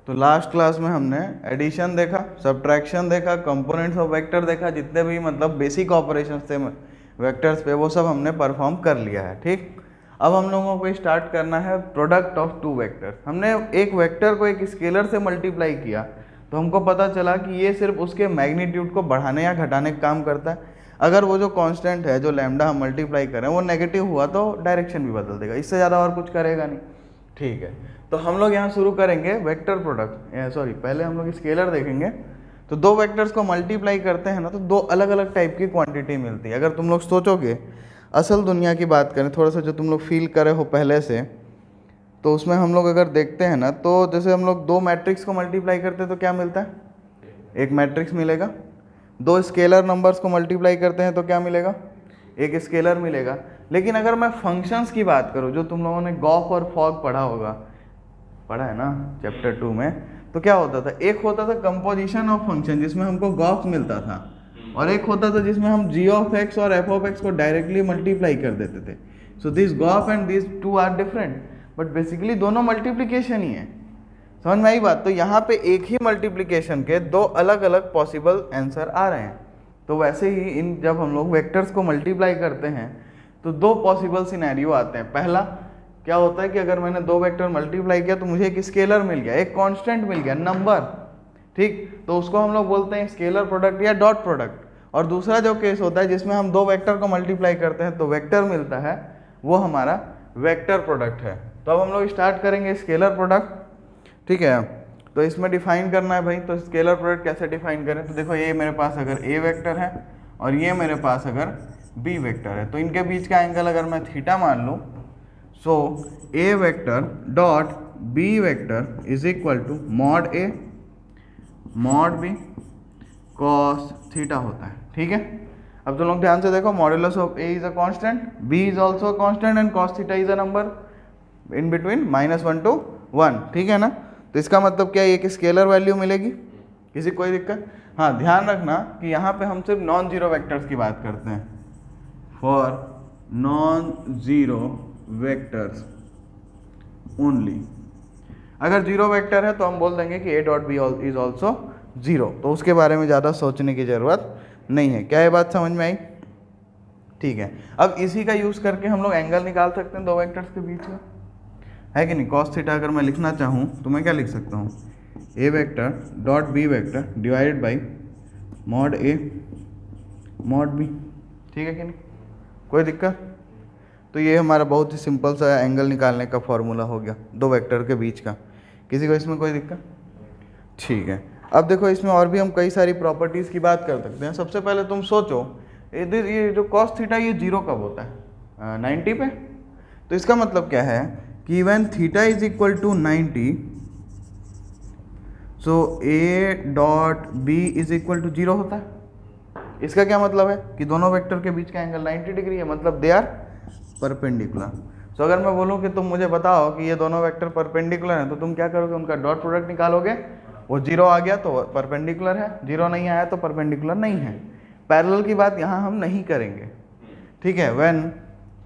तो last class में हमने एडिशन देखा, सब्ट्रैक्शन देखा, कंपोनेंट्स ऑफ वेक्टर देखा, जितने भी मतलब बेसिक ऑपरेशंस थे वेक्टर्स पे वो सब हमने परफॉर्म कर लिया है। ठीक, अब हम लोगों को स्टार्ट करना है प्रोडक्ट ऑफ टू वेक्टर। हमने एक वेक्टर को एक स्केलर से मल्टीप्लाई किया तो हमको पता चला कि ये सिर्फ उसके मैग्नीट्यूड को बढ़ाने या घटाने का काम करता है। अगर वो जो कांस्टेंट है, जो लैम्डा हम मल्टीप्लाई करें, वो नेगेटिव हुआ तो डायरेक्शन भी बदल देगा, इससे ज़्यादा और कुछ करेगा नहीं। ठीक है, तो हम लोग यहाँ शुरू करेंगे वेक्टर प्रोडक्ट, सॉरी पहले हम लोग स्केलर देखेंगे। तो दो वेक्टर्स को मल्टीप्लाई करते हैं ना तो दो अलग अलग टाइप की क्वांटिटी मिलती है। अगर तुम लोग सोचोगे असल दुनिया की बात करें, थोड़ा सा जो तुम लोग फील करे हो पहले से, तो उसमें हम लोग अगर देखते हैं ना तो जैसे हम लोग दो मैट्रिक्स को मल्टीप्लाई करते हैं तो क्या मिलता है, एक मैट्रिक्स मिलेगा। दो स्केलर नंबर्स को मल्टीप्लाई करते हैं तो क्या मिलेगा, एक स्केलर मिलेगा। लेकिन अगर मैं फंक्शंस की बात करूँ, जो तुम लोगों ने गॉफ और फॉग पढ़ा होगा, पढ़ा है ना चैप्टर 2 में, तो क्या होता था, एक होता था कंपोजिशन ऑफ फंक्शन जिसमें हमको गॉफ मिलता था, और एक होता था जिसमें हम g ऑफ x और f ऑफ x को डायरेक्टली मल्टीप्लाई कर देते थे। So this gof and this two are different, but basically दोनों मल्टीप्लिकेशन ही है। समझ में आई बात? तो यहाँ पे एक ही मल्टीप्लिकेशन के दो अलग अलग पॉसिबल आंसर आ रहे हैं। तो वैसे ही इन जब हम लोग वेक्टर्स को मल्टीप्लाई करते हैं तो दो पॉसिबल सिनेरियो आते हैं। पहला क्या होता है कि अगर मैंने दो वेक्टर मल्टीप्लाई किया तो मुझे एक स्केलर मिल गया, एक कांस्टेंट मिल गया, नंबर। ठीक, तो उसको हम लोग बोलते हैं स्केलर प्रोडक्ट या डॉट प्रोडक्ट। और दूसरा जो केस होता है जिसमें हम दो वेक्टर को मल्टीप्लाई करते हैं तो वेक्टर मिलता है, वो हमारा वेक्टर प्रोडक्ट है। तो अब हम लोग स्टार्ट करेंगे स्केलर प्रोडक्ट। ठीक है, तो इसमें डिफाइन करना है भाई, तो स्केलर प्रोडक्ट कैसे डिफाइन करें। तो देखो, ये मेरे पास अगर ए वेक्टर है और ये मेरे पास अगर बी वेक्टर है, तो इनके बीच का एंगल अगर मैं थीटा मान लूँ, so A vector dot B vector is equal to mod A mod B cos theta होता है। ठीक है, अब तुम लोग ध्यान से देखो, modulus of a is a constant, b is also a constant and cos theta is a number in between -1 to 1। ठीक है ना, तो इसका मतलब क्या है, एक स्केलर वैल्यू मिलेगी। किसी कोई दिक्कत? हाँ, ध्यान रखना कि यहाँ पे हम सिर्फ नॉन जीरो वेक्टर्स की बात करते हैं। For non zero vectors only. अगर जीरो वेक्टर है तो हम बोल देंगे कि a dot b is also zero, तो उसके बारे में ज़्यादा सोचने की ज़रूरत नहीं है। क्या ये बात समझ में आई? ठीक है, अब इसी का यूज़ करके हम लोग एंगल निकाल सकते हैं दो वेक्टर्स के बीच में, है कि नहीं। कॉस थीटा अगर मैं लिखना चाहूँ तो मैं क्या लिख सकता हूँ, A vector dot B vector divided by mod A mod B. ठीक है कि नहीं, कोई दिक्कत? तो ये हमारा बहुत ही सिंपल सा एंगल निकालने का फॉर्मूला हो गया दो वेक्टर के बीच का। किसी को इसमें कोई दिक्कत? ठीक है, अब देखो इसमें और भी हम कई सारी प्रॉपर्टीज़ की बात कर सकते हैं। सबसे पहले तुम सोचो, ये जो कॉस थीटा ये जीरो कब होता है, 90 पे। तो इसका मतलब क्या है कि when theta is equal to 90, so a dot b is equal to zero होता है। इसका क्या मतलब है कि दोनों वेक्टर के बीच का एंगल 90 डिग्री है, मतलब दे आर परपेंडिकुलर। सो अगर मैं बोलूँ कि तुम मुझे बताओ कि ये दोनों वेक्टर परपेंडिकुलर हैं, तो तुम क्या करोगे, उनका डॉट प्रोडक्ट निकालोगे। वो जीरो आ गया तो परपेंडिकुलर है, जीरो नहीं आया तो परपेंडिकुलर नहीं है। पैरेलल की बात यहाँ हम नहीं करेंगे। ठीक है, when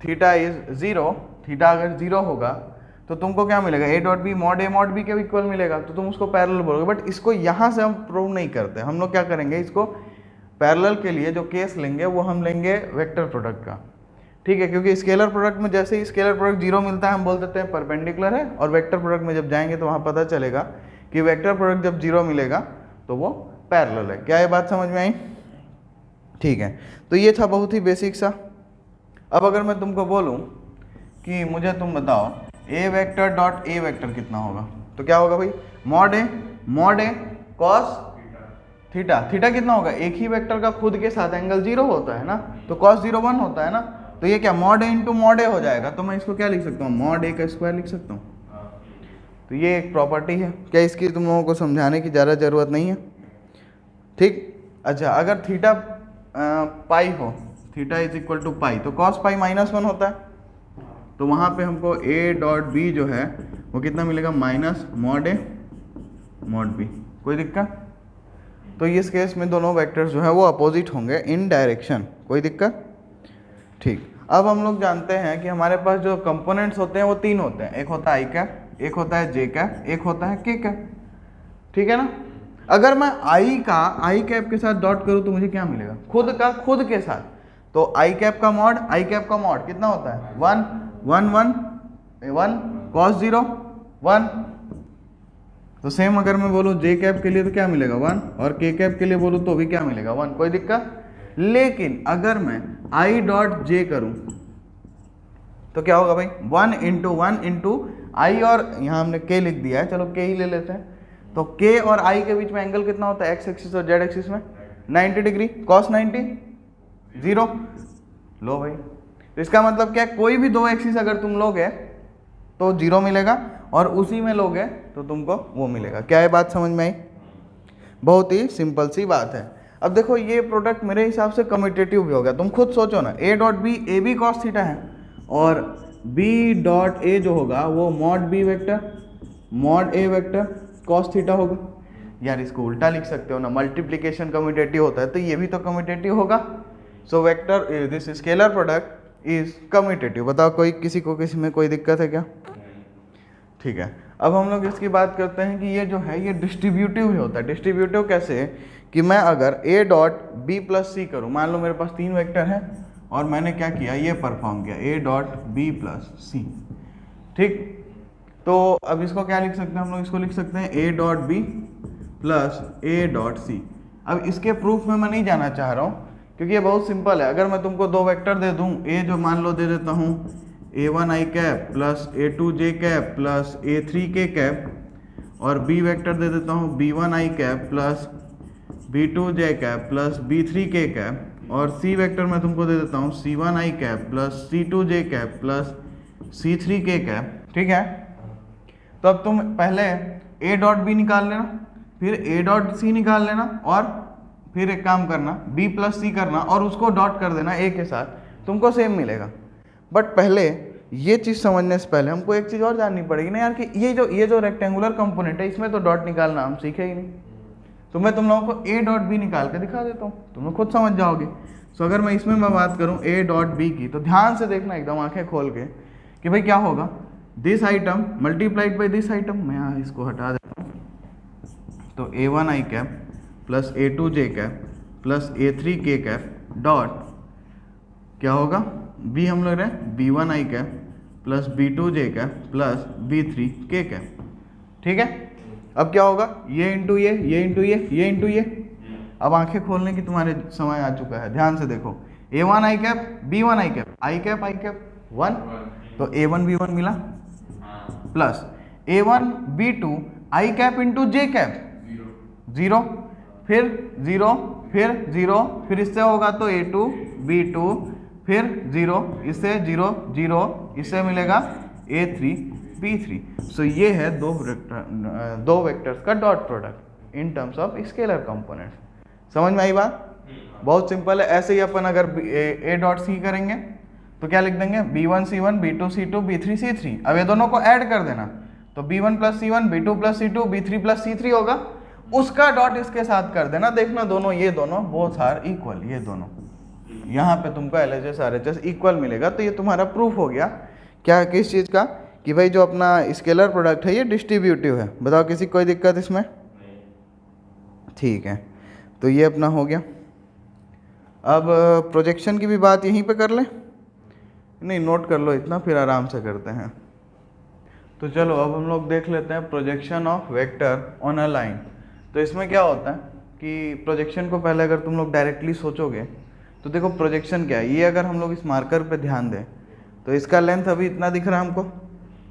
theta is zero, theta अगर जीरो होगा तो तुमको क्या मिलेगा, a dot b mod A mod b के इक्वल मिलेगा, तो तुम उसको पैरेलल बोलोगे। बट इसको यहाँ से हम प्रूव नहीं करते। हम लोग क्या करेंगे, इसको पैरेलल के लिए जो केस लेंगे वो हम लेंगे वेक्टर प्रोडक्ट का। ठीक है, क्योंकि स्केलर प्रोडक्ट में जैसे ही स्केलर प्रोडक्ट जीरो मिलता है हम बोल देते हैं परपेंडिकुलर है, और वेक्टर प्रोडक्ट में जब जाएंगे तो वहाँ पता चलेगा कि वेक्टर प्रोडक्ट जब जीरो मिलेगा तो वो पैरेलल है। क्या ये बात समझ में आई? ठीक है, तो ये था बहुत ही बेसिक सा। अब अगर मैं तुमको बोलूँ कि मुझे तुम बताओ ए वेक्टर डॉट ए वेक्टर कितना होगा, तो क्या होगा भाई, मॉड ए कॉस थीटा। थीटा कितना होगा, एक ही वेक्टर का खुद के साथ एंगल जीरो होता है ना, तो कॉस 0 1 होता है ना, तो ये क्या मॉड ए इंटू मॉड ए हो जाएगा। तो मैं इसको क्या लिख सकता हूँ, मॉड ए का स्क्वायर लिख सकता हूँ। तो ये एक प्रॉपर्टी है। क्या इसकी तुम लोगों को समझाने की ज़्यादा ज़रूरत नहीं है? ठीक, अच्छा, अगर थीटा पाई हो, थीटा इज इक्वल टू पाई, तो कॉस पाई -1 होता है। तो वहाँ पे हमको ए डॉट बी जो है वो कितना मिलेगा, माइनस मॉड ए मॉड बी। कोई दिक्कत? तो इस केस में दोनों वेक्टर्स जो है वो अपोजिट होंगे इन डायरेक्शन। कोई दिक्कत? ठीक, अब हम लोग जानते हैं कि हमारे पास जो कंपोनेंट्स होते हैं वो तीन होते हैं। एक होता है आई कैप, एक होता है जे कैप, एक होता है के कैप। ठीक है ना। अगर मैं आई का आई कैप के साथ डॉट करूं तो मुझे क्या मिलेगा, खुद का खुद के साथ, तो आई कैप का मॉड कितना होता है 1 1 1 1 cos 0 1। तो सेम अगर मैं बोलूँ जे कैप के लिए तो क्या मिलेगा 1, और के कैप के लिए बोलूँ तो भी क्या मिलेगा 1, कोई दिक्कत। लेकिन अगर मैं आई डॉट जे करूँ तो क्या होगा भाई 1 इंटू आई, और यहाँ हमने के लिख दिया है, चलो के ही ले लेते हैं। तो के और आई के बीच में एंगल कितना होता है एक्स एक्सिस और जेड एक्सिस में 90 डिग्री, cos 90 0। लो भाई, तो इसका मतलब क्या है, कोई भी दो एक्सिस अगर तुम लोगे तो 0 मिलेगा, और उसी में लोगे तो तुमको वो मिलेगा। क्या है बात समझ में आई? बहुत ही सिंपल सी बात है। अब देखो ये प्रोडक्ट मेरे हिसाब से कम्यूटेटिव भी हो गया। तुम खुद सोचो ना, a dot b, a b cos theta है, और बी डॉट ए जो होगा वो मॉड बी वेक्टर मॉड ए वेक्टर कॉस थीटा होगा। यार इसको उल्टा लिख सकते हो ना, मल्टीप्लिकेशन कम्यूटेटिव होता है तो ये भी तो कम्यूटेटिव होगा। So vector this scalar product is commutative. बताओ कोई किसी में कोई दिक्कत है क्या? ठीक है, अब हम लोग इसकी बात करते हैं कि ये जो है ये डिस्ट्रीब्यूटिव ही होता है। डिस्ट्रीब्यूटिव कैसे है कि मैं अगर a डॉट बी प्लस सी करूँ, मान लो मेरे पास 3 वेक्टर है और मैंने क्या किया, ये परफॉर्म किया a डॉट बी प्लस सी, ठीक। तो अब इसको क्या लिख सकते हैं हम लोग, इसको लिख सकते हैं a dot B plus a dot c. अब इसके प्रूफ में मैं नहीं जाना चाह रहा हूँ क्योंकि ये बहुत सिंपल है। अगर मैं तुमको दो वेक्टर दे दूँ, a जो मान लो दे देता हूँ a1 i cap plus a2 j cap plus a3 k cap, और b वेक्टर दे देता हूँ b1 i cap plus b2 j cap plus b3 k cap, और c वेक्टर मैं तुमको दे देता हूँ c1 i cap plus c2 j cap plus c3 k cap, ठीक है। तो अब तुम पहले a डॉट बी निकाल लेना, फिर a डॉट सी निकाल लेना, और फिर एक काम करना b प्लस सी करना और उसको डॉट कर देना a के साथ, तुमको सेम मिलेगा। बट पहले ये चीज़ समझने से पहले हमको एक चीज़ और जाननी पड़ेगी ना यार, कि ये जो रेक्टेंगुलर कंपोनेंट है इसमें तो डॉट निकालना हम सीखे ही नहीं। तो मैं तुम लोगों को a डॉट बी निकाल के दिखा देता हूँ, तुम लोग खुद समझ जाओगे। सो अगर मैं इसमें मैं बात करूँ a डॉट बी की, तो ध्यान से देखना एकदम आंखें खोल के कि भाई क्या होगा, this item multiplied by this item. मैं यहाँ इसको हटा देता हूँ, तो a1 i cap plus a2 j cap plus a3 k cap dot क्या होगा, b हम लोग रहे b1 i cap plus b2 j cap plus b3 k cap, ठीक है। अब क्या होगा, ये इंटू ये इंटू ये इंटू ये। अब आंखें खोलने की तुम्हारे समय आ चुका है, ध्यान से देखो, a1 i cap b1 i cap i cap 1, तो a1 b1 मिला, plus a1 b2 i cap into j cap 0, फिर 0 फिर 0, फिर इससे होगा तो a2 b2 फिर 0, इससे 0 0, इससे मिलेगा a3 b3। सो ये है दो वेक्टर्स का dot product in terms of scalar components. समझ में आई बात? बहुत सिंपल है। ऐसे ही अपन अगर a डॉट सी करेंगे तो क्या लिख देंगे, b1 c1 b2 c2 b3 c3। अब ये दोनों को ऐड कर देना, तो b1 plus c1 b2 plus c2 b3 plus c3 होगा, उसका डॉट इसके साथ कर देना। देखना दोनों ये दोनों बोथ आर इक्वल, ये दोनों यहाँ पे तुमको LHS RHS इक्वल मिलेगा। तो ये तुम्हारा प्रूफ हो गया क्या, किस चीज़ का, कि भाई जो अपना स्केलर प्रोडक्ट है ये डिस्ट्रीब्यूटिव है। बताओ किसी कोई दिक्कत इसमें? ठीक है, तो ये अपना हो गया। अब प्रोजेक्शन की भी बात यहीं पे कर लें, नहीं नोट कर लो इतना, फिर आराम से करते हैं। तो चलो अब हम लोग देख लेते हैं projection of vector on a line. तो इसमें क्या होता है कि प्रोजेक्शन को पहले अगर तुम लोग डायरेक्टली सोचोगे तो देखो प्रोजेक्शन क्या है। ये अगर हम लोग इस मार्कर पे ध्यान दें तो इसका लेंथ अभी इतना दिख रहा है हमको,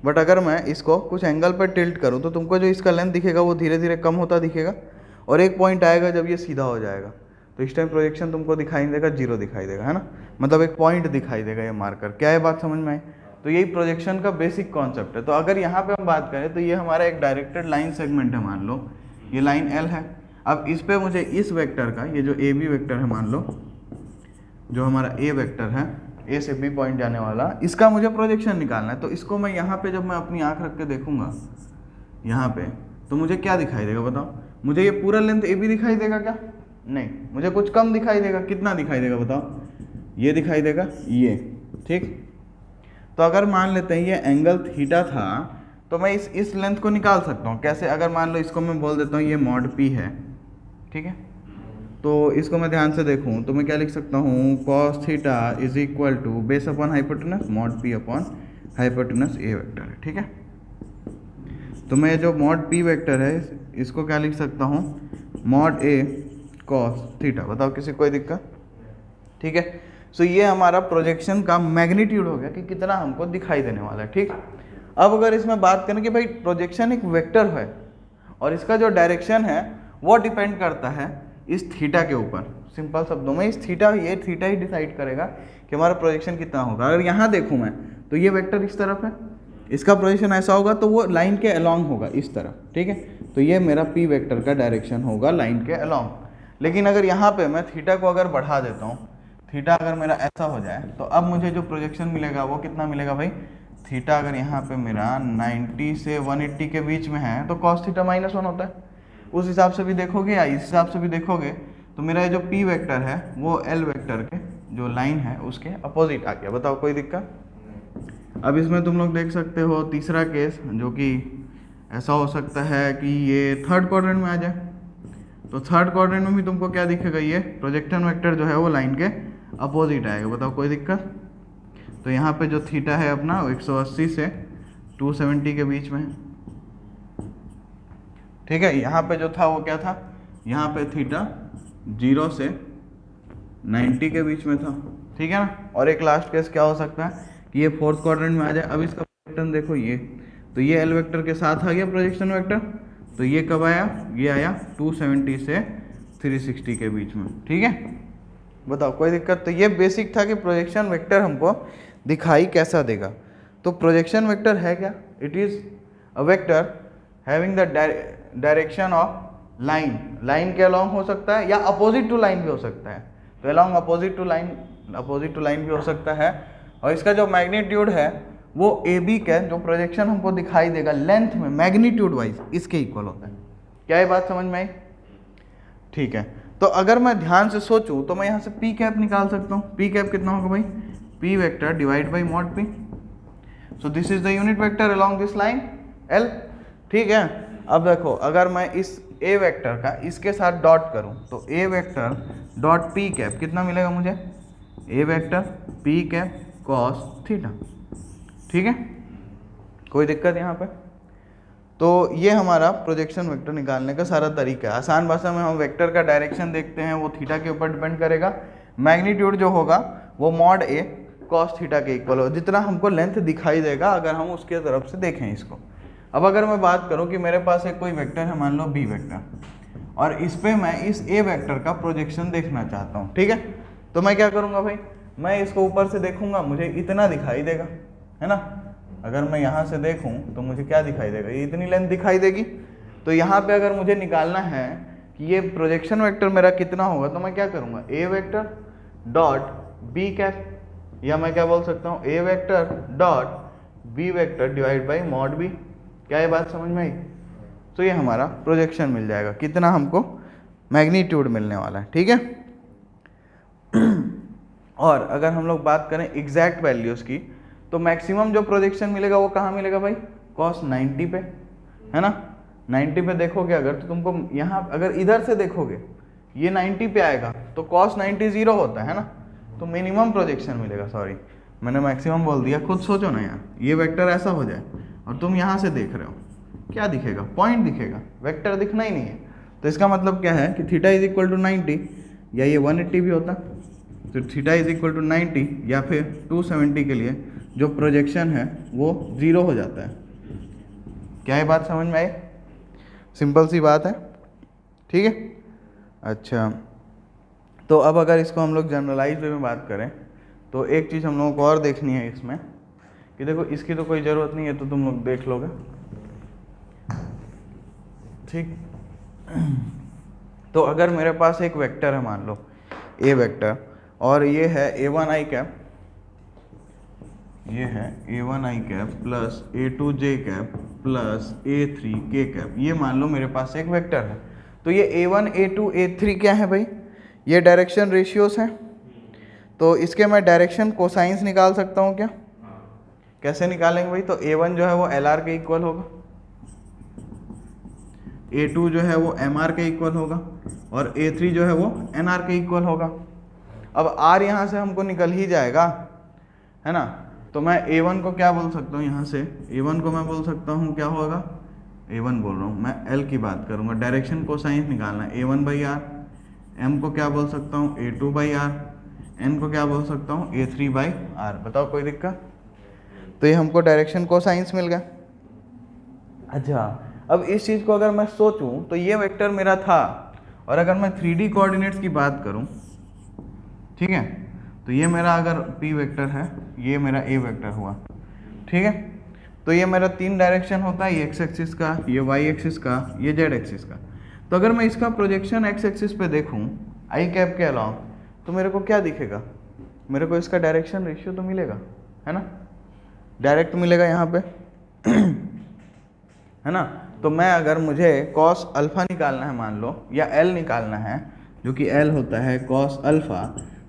बट अगर मैं इसको कुछ एंगल पर टिल्ट करूँ तो तुमको जो इसका लेंथ दिखेगा वो धीरे धीरे कम होता दिखेगा, और एक पॉइंट आएगा जब ये सीधा हो जाएगा तो इस टाइम प्रोजेक्शन तुमको दिखाई नहीं देगा, 0 दिखाई देगा, है ना, मतलब एक पॉइंट दिखाई देगा ये मार्कर। क्या है बात समझ में आई? तो यही प्रोजेक्शन का बेसिक कॉन्सेप्ट है। तो अगर यहाँ पे हम बात करें तो ये हमारा एक डायरेक्टेड लाइन सेगमेंट है, मान लो ये लाइन L है। अब इस पे मुझे इस वेक्टर का, ये जो AB वेक्टर है मान लो, जो हमारा A वेक्टर है, A से B पॉइंट जाने वाला, इसका मुझे प्रोजेक्शन निकालना है। तो इसको मैं यहाँ पे जब मैं अपनी आँख रख के देखूँगा यहाँ पे, तो मुझे क्या दिखाई देगा बताओ? मुझे ये पूरा लेंथ AB दिखाई देगा क्या? नहीं, मुझे कुछ कम दिखाई देगा। कितना दिखाई देगा बताओ? ये दिखाई देगा, ये, ठीक। तो अगर मान लेते हैं ये एंगल थीटा था, तो मैं इस लेंथ को निकाल सकता हूँ कैसे, अगर मान लो इसको मैं बोल देता हूँ ये मॉड पी है, ठीक है, तो इसको मैं ध्यान से देखूँ तो मैं क्या लिख सकता हूँ, cos theta is equal to base upon hypotenuse mod p upon hypotenuse a vector है, ठीक है। तो मैं जो मॉड पी वेक्टर है इसको क्या लिख सकता हूँ, मॉड ए कॉस थीटा। बताओ किसी कोई दिक्कत, ठीक है। सो ये हमारा प्रोजेक्शन का मैग्नीट्यूड हो गया कि कितना हमको दिखाई देने वाला है, ठीक। अब अगर इसमें बात करें कि भाई प्रोजेक्शन एक वेक्टर है और इसका जो डायरेक्शन है वो डिपेंड करता है इस थीटा के ऊपर। सिंपल शब्दों में इस थीटा ही डिसाइड करेगा कि हमारा प्रोजेक्शन कितना होगा। अगर यहाँ देखूँ मैं तो ये वेक्टर इस तरफ है, इसका प्रोजेक्शन ऐसा होगा तो वो लाइन के अलोंग होगा इस तरफ, ठीक है। तो ये मेरा पी वेक्टर का डायरेक्शन होगा लाइन के अलोंग। लेकिन अगर यहाँ पे मैं थीटा को अगर बढ़ा देता हूँ, थीटा अगर मेरा ऐसा हो जाए तो अब मुझे जो प्रोजेक्शन मिलेगा वो कितना मिलेगा भाई, थीटा अगर यहाँ पे मेरा 90 से 180 के बीच में है तो कॉस थीटा -1 होता है। उस हिसाब से भी देखोगे या इस हिसाब से भी देखोगे तो मेरा जो पी वेक्टर है वो एल वेक्टर के जो लाइन है उसके अपोजिट आ गया। बताओ कोई दिक्कत। अब इसमें तुम लोग देख सकते हो तीसरा केस जो कि ऐसा हो सकता है कि ये थर्ड क्वाड्रेंट में आ जाए। तो थर्ड क्वाड्रेंट में भी तुमको क्या दिखेगा, ये प्रोजेक्शन वेक्टर जो है वो लाइन के अपोजिट आएगा। बताओ कोई दिक्कत। तो यहाँ पे जो थीटा है अपना 180 से 270 के बीच में, ठीक है। यहाँ पे जो था वो क्या था, यहाँ पे थीटा 0 से 90 के बीच में था, ठीक है ना। और एक लास्ट केस क्या हो सकता है कि ये फोर्थ क्वाड्रेंट में आ जाए। अब इसका प्रोजेक्शन देखो ये, तो ये एल वेक्टर के साथ आ गया प्रोजेक्शन वेक्टर, तो ये कब आया, ये आया 270 से 360 के बीच में, ठीक है। बताओ कोई दिक्कत। तो ये बेसिक था कि प्रोजेक्शन वेक्टर हमको दिखाई कैसा देगा। तो प्रोजेक्शन वेक्टर है क्या, it is a vector having the direction of line के अलोंग हो सकता है या अपोजिट टू लाइन भी हो सकता है। तो अलोंग अपोजिट टू लाइन भी हो सकता है। और इसका जो मैग्नीट्यूड है वो ए बी का जो प्रोजेक्शन हमको दिखाई देगा लेंथ में मैग्नीट्यूड वाइज इसके इक्वल होता है। क्या ये बात समझ में आई, ठीक है। तो अगर मैं ध्यान से सोचूं तो मैं यहाँ से पी कैप निकाल सकता हूँ। पी कैप कितना होगा भाई, P vector divide by mod P. So this is the unit vector along this line L, ठीक है। अब देखो अगर मैं इस ए वेक्टर का इसके साथ डॉट करूं तो A vector dot P cap कितना मिलेगा मुझे, A vector P cap cos theta, ठीक है। कोई दिक्कत यहाँ पे। तो ये हमारा प्रोजेक्शन वेक्टर निकालने का सारा तरीका है। आसान भाषा में हम वेक्टर का डायरेक्शन देखते हैं, वो थीटा के ऊपर डिपेंड करेगा। मैग्नीट्यूड जो होगा वो मॉड ए कॉस थीटा के इक्वल हो, जितना हमको लेंथ दिखाई देगा अगर हम उसके तरफ से देखें इसको। अब अगर मैं बात करूं कि मेरे पास एक कोई वेक्टर है, मान लो बी वेक्टर, और इस पे मैं इस ए वेक्टर का प्रोजेक्शन देखना चाहता हूँ, ठीक है। तो मैं क्या करूँगा भाई, मैं इसको ऊपर से देखूंगा, मुझे इतना दिखाई देगा, है ना। अगर मैं यहाँ से देखूं तो मुझे क्या दिखाई देगा, ये इतनी लेंथ दिखाई देगी। तो यहाँ पे अगर मुझे निकालना है कि ये प्रोजेक्शन वेक्टर मेरा कितना होगा तो मैं क्या करूँगा, A vector dot B cap, या मैं क्या बोल सकता हूँ, A vector dot B vector divide by mod B. क्या ये बात समझ में आई। तो ये हमारा प्रोजेक्शन मिल जाएगा, कितना हमको मैग्नीट्यूड मिलने वाला है, ठीक है। और अगर हम लोग बात करें एग्जैक्ट वैल्यूज़ की तो मैक्सिमम जो प्रोजेक्शन मिलेगा वो कहाँ मिलेगा भाई, cos 90 पे, है ना। 90 पे देखोगे अगर तो तुमको यहाँ अगर इधर से देखोगे ये 90 पे आएगा तो cos 90 0 होता है ना, तो मिनिमम प्रोजेक्शन मिलेगा। सॉरी मैंने मैक्सिमम बोल दिया, खुद सोचो ना यार, ये वेक्टर ऐसा हो जाए और तुम यहाँ से देख रहे हो, क्या दिखेगा, पॉइंट दिखेगा, वेक्टर दिखना ही नहीं है। तो इसका मतलब क्या है कि थीटा इज इक्वल टू 90, या ये 180 भी होता, तो थीटा इज इक्वल टू 90 या फिर 270 के लिए जो प्रोजेक्शन है वो 0 हो जाता है। क्या ये बात समझ में आई, सिंपल सी बात है, ठीक है। अच्छा, तो अब अगर इसको हम लोग जनरलाइज वे में बात करें तो एक चीज़ हम लोगों को और देखनी है इसमें कि देखो इसकी तो कोई ज़रूरत नहीं है, तो तुम लोग देख लोगे, ठीक। तो अगर मेरे पास एक वेक्टर है, मान लो ए वेक्टर, और ये है a1i कैप, ये है a1i cap plus a2j cap plus a3k cap, ये मान लो मेरे पास एक वेक्टर है। तो ये a1 a2 a3 क्या है भाई, ये डायरेक्शन रेशियोस हैं। तो इसके मैं डायरेक्शन कोसाइंस निकाल सकता हूँ क्या, कैसे निकालेंगे भाई? तो A1 जो है वो LR के इक्वल होगा, A2 जो है वो MR के इक्वल होगा और A3 जो है वो NR के इक्वल होगा। अब R यहाँ से हमको निकल ही जाएगा, है ना? तो मैं A1 को क्या बोल सकता हूँ यहाँ से? A1 को मैं बोल सकता हूँ क्या होगा? A1 बोल रहा हूँ मैं, L की बात करूँगा, डायरेक्शन कोसाइंस निकालना है। A1/R, M को क्या बोल सकता हूँ? A2/R, N को क्या बोल सकता हूँ? A3/R। बताओ कोई दिक्कत? तो ये हमको डायरेक्शन कोसाइंस मिल गया। अच्छा, अब इस चीज़ को अगर मैं सोचूं तो ये वेक्टर मेरा था, और अगर मैं 3D कोऑर्डिनेट्स की बात करूं, ठीक है, तो ये मेरा अगर P वेक्टर है, ये मेरा A वेक्टर हुआ, ठीक है। तो ये मेरा 3 डायरेक्शन होता है, ये एक्स एक्सिस का, ये वाई एक्सिस का, ये जेड एक्सिस का। तो अगर मैं इसका प्रोजेक्शन एक्स एक्सिस पे देखूं आई कैप के अलावा, तो मेरे को क्या दिखेगा? मेरे को इसका डायरेक्शन रेशियो तो मिलेगा, है ना? डायरेक्ट मिलेगा यहाँ पे है ना? तो मैं अगर मुझे कॉस अल्फा निकालना है मान लो, या एल निकालना है, जो कि एल होता है कॉस अल्फा,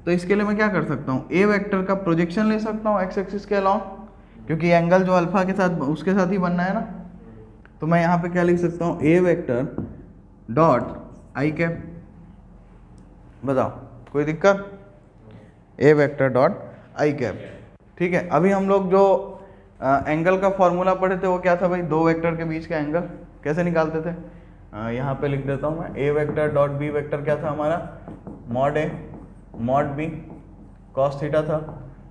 तो इसके लिए मैं क्या कर सकता हूँ? ए वेक्टर का प्रोजेक्शन ले सकता हूँ एक्स एक्सिस के अलावा, क्योंकि एंगल जो अल्फा के साथ उसके साथ ही बनना है ना। तो मैं यहाँ पे क्या लिख सकता हूँ? A vector dot I cap. बताओ कोई दिक्कत? ए वेक्टर डॉट आई कैप, ठीक है। अभी हम लोग जो एंगल का फॉर्मूला पढ़े थे वो क्या था भाई? 2 वेक्टर के बीच का एंगल कैसे निकालते थे? यहाँ पे लिख देता हूँ मैं, ए वेक्टर डॉट बी वेक्टर क्या था हमारा? मॉड ए मॉड बी कॉस थीटा था।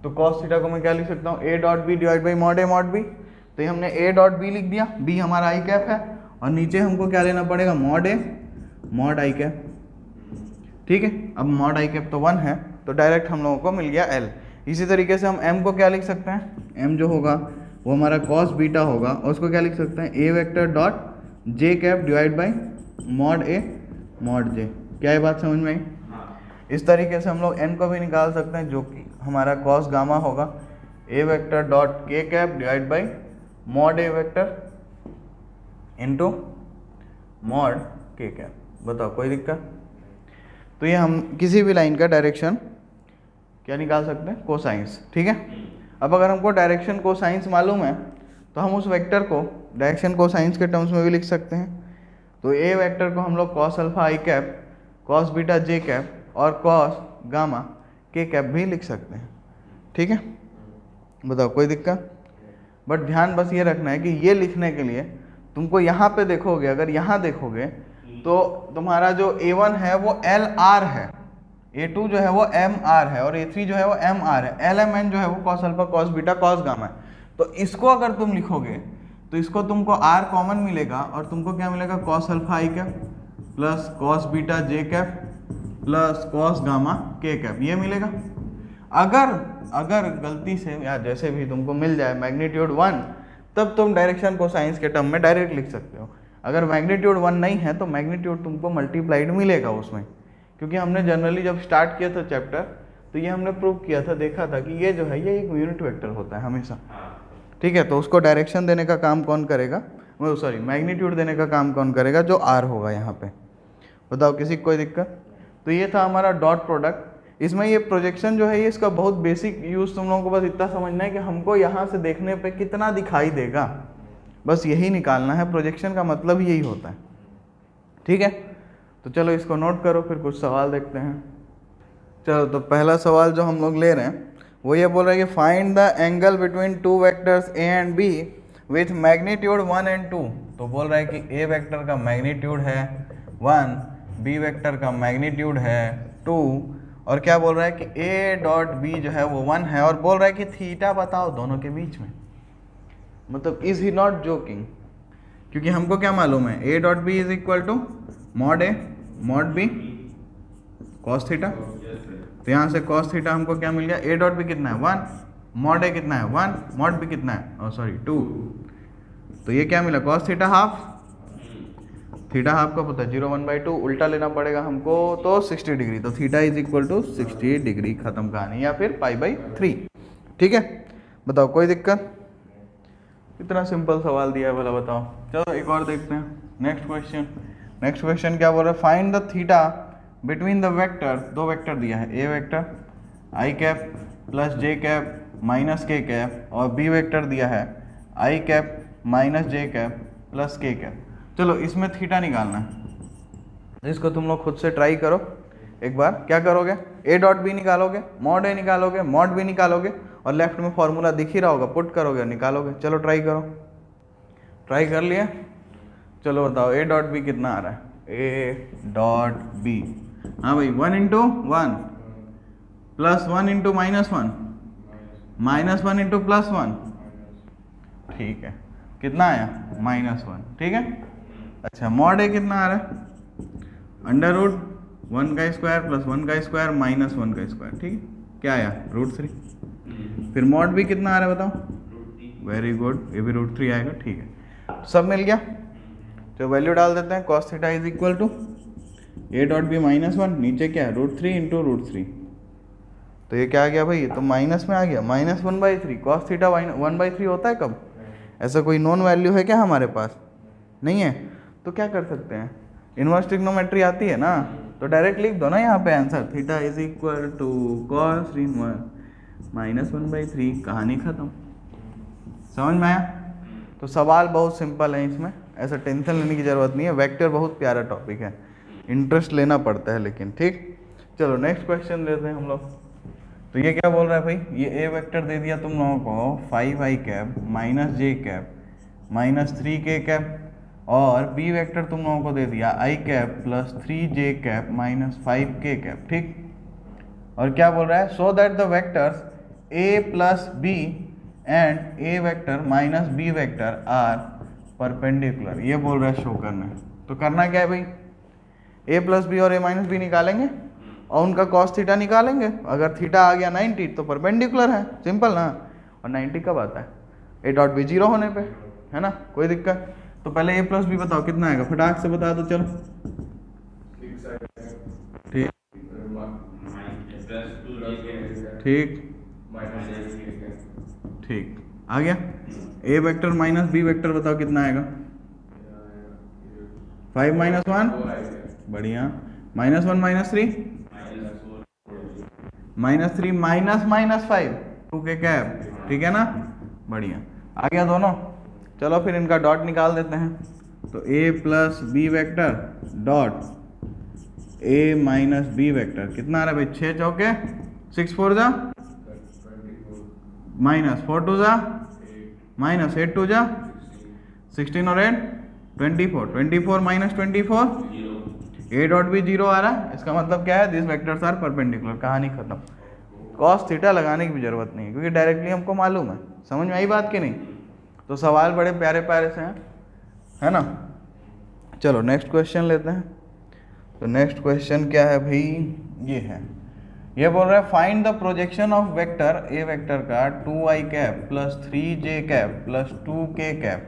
तो कॉस थीटा को मैं क्या लिख सकता हूँ? A dot b divide by mod A mod b. तो ये हमने ए डॉट बी लिख दिया, बी हमारा आई कैप है, और नीचे हमको क्या लेना पड़ेगा? Mod A mod I cap, ठीक है। अब मॉड आई कैप तो 1 है, तो डायरेक्ट हम लोगों को मिल गया एल। इसी तरीके से हम एम को क्या लिख सकते हैं? एम जो होगा वो हमारा कॉस बीटा होगा, और उसको क्या लिख सकते हैं? A vector dot J cap divide by mod A mod J. क्या ये बात समझ में आई? इस तरीके से हम लोग एन को भी निकाल सकते हैं, जो कि हमारा कॉस गामा होगा, ए वेक्टर डॉट के cap divide by mod A vector into mod के कैप। बताओ कोई दिक्कत? तो ये हम किसी भी लाइन का डायरेक्शन क्या निकाल सकते हैं? कोसाइंस, ठीक है। अब अगर हमको डायरेक्शन कोसाइंस मालूम है, तो हम उस वेक्टर को डायरेक्शन कोसाइंस के टर्म्स में भी लिख सकते हैं। तो ए वेक्टर को हम लोग कॉस अल्फा आई कैप, कॉस बीटा जे कैप और कॉस गामा के कैप भी लिख सकते हैं, ठीक है। बताओ कोई दिक्कत? बट ध्यान बस ये रखना है कि ये लिखने के लिए तुमको यहाँ पे देखोगे, अगर यहाँ देखोगे तो तुम्हारा जो A1 है वो LR है, A2 जो है वो MR है, और A3 जो है वो MR है, LMN जो है वो cos alpha cos beta cos gamma है। तो इसको अगर तुम लिखोगे तो इसको तुमको R कॉमन मिलेगा, और तुमको क्या मिलेगा? कॉस अल्फा आई कैप प्लस कॉस बीटा जे कैप प्लस कॉस गामा के कैप, ये मिलेगा। अगर गलती से या जैसे भी तुमको मिल जाए मैग्नीट्यूड 1, तब तुम डायरेक्शन कोसाइंस के टर्म में डायरेक्ट लिख सकते हो। अगर मैग्नीट्यूड 1 नहीं है तो मैग्नीट्यूड तुमको मल्टीप्लाइड मिलेगा उसमें, क्योंकि हमने जनरली जब स्टार्ट किया था चैप्टर, तो ये हमने प्रूव किया था, देखा था कि ये जो है ये एक यूनिट वेक्टर होता है हमेशा, ठीक है। तो उसको डायरेक्शन देने का काम कौन करेगा? वो सॉरी मैग्नीट्यूड देने का काम कौन करेगा? जो आर होगा यहाँ पे। बताओ किसी को कोई दिक्कत? तो ये था हमारा डॉट प्रोडक्ट। इसमें ये प्रोजेक्शन जो है ये इसका बहुत बेसिक यूज़ तुम लोगों को बस इतना समझना है कि हमको यहाँ से देखने पे कितना दिखाई देगा, बस यही निकालना है। प्रोजेक्शन का मतलब यही होता है, ठीक है। तो चलो इसको नोट करो, फिर कुछ सवाल देखते हैं। चलो तो पहला सवाल जो हम लोग ले रहे हैं वो ये बोल रहा है कि find the angle between 2 vectors A and B with magnitude 1 and 2। तो बोल रहा है कि ए वेक्टर का मैग्नीट्यूड है 1, बी वेक्टर का मैग्नीट्यूड है 2, और क्या बोल रहा है कि ए डॉट बी जो है वो 1 है, और बोल रहा है कि थीटा बताओ दोनों के बीच में। मतलब इज ही नॉट जोकिंग, क्योंकि हमको क्या मालूम है? A dot b is equal to mod A mod B cos theta. तो यहाँ से कॉस थीटा हमको क्या मिल गया? ए डॉट बी कितना है? 1, मॉड ए कितना है? 1, मॉड बी कितना है? सॉरी 2। तो ये क्या मिला? Cos theta half, theta half का पता है 0/1/2, उल्टा लेना पड़ेगा हमको, तो 60 डिग्री। तो theta is equal to 60 degree, खत्म कहानी, या फिर π/3, ठीक है। बताओ कोई दिक्कत? इतना सिंपल सवाल दिया है भला, बताओ। चलो एक और देखते हैं, नेक्स्ट क्वेश्चन क्या बोल रहा है? Find the theta between the vector, 2 vector दिया है, ए वेक्टर आई कैप प्लस जे कैप माइनस के कैप और बी वेक्टर दिया है आई cap minus j cap plus के कैप। चलो इसमें थीटा निकालना है, इसको तुम लोग खुद से ट्राई करो एक बार। क्या करोगे, ए डॉट बी निकालोगे, मॉड ए निकालोगे, मॉड बी निकालोगे और लेफ्ट में फॉर्मूला दिख ही रहा होगा, पुट करोगे निकालोगे। चलो ट्राई करो। ट्राई कर लिया? चलो बताओ ए डॉट बी कितना आ रहा है, ए डॉट बी। हाँ भाई 1 इंटू 1 प्लस 1 इंटू -1 -1 इंटू +1, ठीक है। कितना आया, -1, ठीक है। अच्छा मॉड ए कितना आ रहा है, अंडर रूट 1 का स्क्वायर प्लस 1 का स्क्वायर माइनस 1 का स्क्वायर, ठीक है। क्या आया, √3। फिर मॉड भी कितना आ रहा है बताओ, वेरी गुड, ये भी √3 आएगा, ठीक है। सब मिल गया। तो वैल्यू डाल देते हैं, cos theta is equal to a dot b -1, नीचे क्या है √3 इंटू √3, तो ये क्या आ गया भाई, ये तो माइनस में आ गया, -1/3। cos थीटा 1/3 होता है कब, ऐसा कोई नॉन वैल्यू है क्या हमारे पास, नहीं है। तो क्या कर सकते हैं, इनवर्स ट्रिग्नोमेट्री आती है ना, तो डायरेक्ट लिख दो ना यहाँ पे answer, theta is equal to cos -1/3, कहानी खत्म। समझ में आया? तो सवाल बहुत सिंपल है, इसमें ऐसा टेंशन लेने की ज़रूरत नहीं है। वेक्टर बहुत प्यारा टॉपिक है, इंटरेस्ट लेना पड़ता है लेकिन, ठीक। चलो नेक्स्ट क्वेश्चन लेते हैं हम लोग। तो ये क्या बोल रहा है भाई, ये ए वेक्टर दे दिया तुम लोगों को 5i cap minus j cap -3k cap, और बी वेक्टर तुम लोगों को दे दिया i cap plus 3j cap -5k cap, ठीक। और क्या बोल रहा है, so that the vectors a plus b and a vector minus b vector are perpendicular, ये बोल रहा है शो करना है। तो करना क्या है भाई, a प्लस बी और a माइनस बी निकालेंगे और उनका cos थीटा निकालेंगे। अगर थीटा आ गया 90 तो परपेंडिकुलर है, सिंपल ना। और 90 कब आता है, a डॉट बी 0 होने पे, है ना, कोई दिक्कत। तो पहले a प्लस बी बताओ कितना आएगा, फटाक से बता दो चलो। ठीक ठीक ठीक, आ गया। a vector minus b vector बताओ कितना आएगा, 5 -1, बढ़िया, -1 -3 -3 -5 2k कैप, ठीक है ना, बढ़िया, आ गया दोनों। चलो फिर इनका डॉट निकाल देते हैं। तो a plus B vector dot a minus b vector कितना आ रहा है भाई, 6 चौके 6 4 जा -4 2 जा -8 2 जा 16 और 8 24 24 -24 a डॉट भी 0 आ रहा है, इसका मतलब क्या है, दिस वेक्टर्स आर परपेंडिकुलर, कहानी खत्म। cos थीटा लगाने की भी जरूरत नहीं है क्योंकि डायरेक्टली हमको मालूम है। समझ में आई बात कि नहीं? तो सवाल बड़े प्यारे प्यारे से हैं, है ना। चलो नेक्स्ट क्वेश्चन लेते हैं। तो नेक्स्ट क्वेश्चन क्या है भाई, ये है, ये बोल रहा है find the projection of vector a vector का 2i cap plus 3j cap plus 2k cap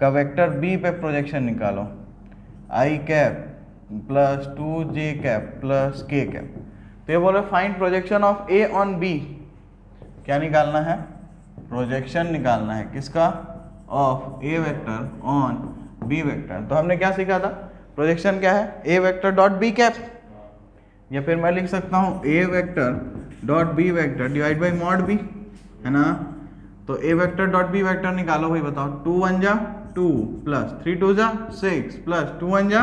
का वेक्टर बी पे प्रोजेक्शन निकालो, i cap plus 2j cap plus k cap. तो ये बोल रहे find projection of a on b, क्या निकालना है, प्रोजेक्शन निकालना है, किसका, of a vector on b vector. तो हमने क्या सीखा था, प्रोजेक्शन क्या है, ए वेक्टर डॉट बी कैप, या फिर मैं लिख सकता हूँ A vector dot B vector divide by mod B, है ना। तो A vector dot B vector निकालो भाई, बताओ 2 1 जा 2 प्लस 3 2 जा 6 प्लस 2 1 जा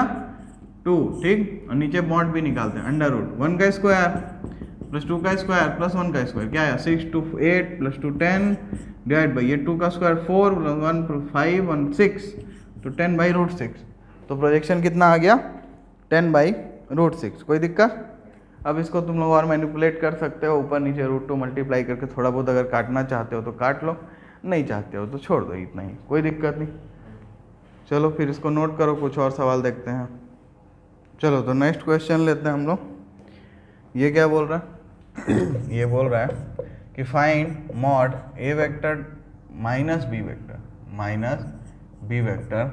2, ठीक। और नीचे मॉड भी निकालते हैं, अंडर रूट 1 का स्क्वायर प्लस 2 का स्क्वायर प्लस 1 का स्क्वायर, क्या है 6 2 8 प्लस 2 10 डिवाइड बाई ये 2 का स्क्वायर 4 प्लस 1 5 1 6, तो 10/√6। तो प्रोजेक्शन कितना आ गया, 10/√6। कोई दिक्कत? अब इसको तुम लोग और मैनिपुलेट कर सकते हो, ऊपर नीचे √2 मल्टीप्लाई करके थोड़ा बहुत अगर काटना चाहते हो तो काट लो, नहीं चाहते हो तो छोड़ दो, इतना ही, कोई दिक्कत नहीं। चलो फिर इसको नोट करो, कुछ और सवाल देखते हैं। चलो तो नेक्स्ट क्वेश्चन लेते हैं हम लोग। ये क्या बोल रहा है ये बोल रहा है कि फाइंड मॉड ए वेक्टर माइनस बी वेक्टर,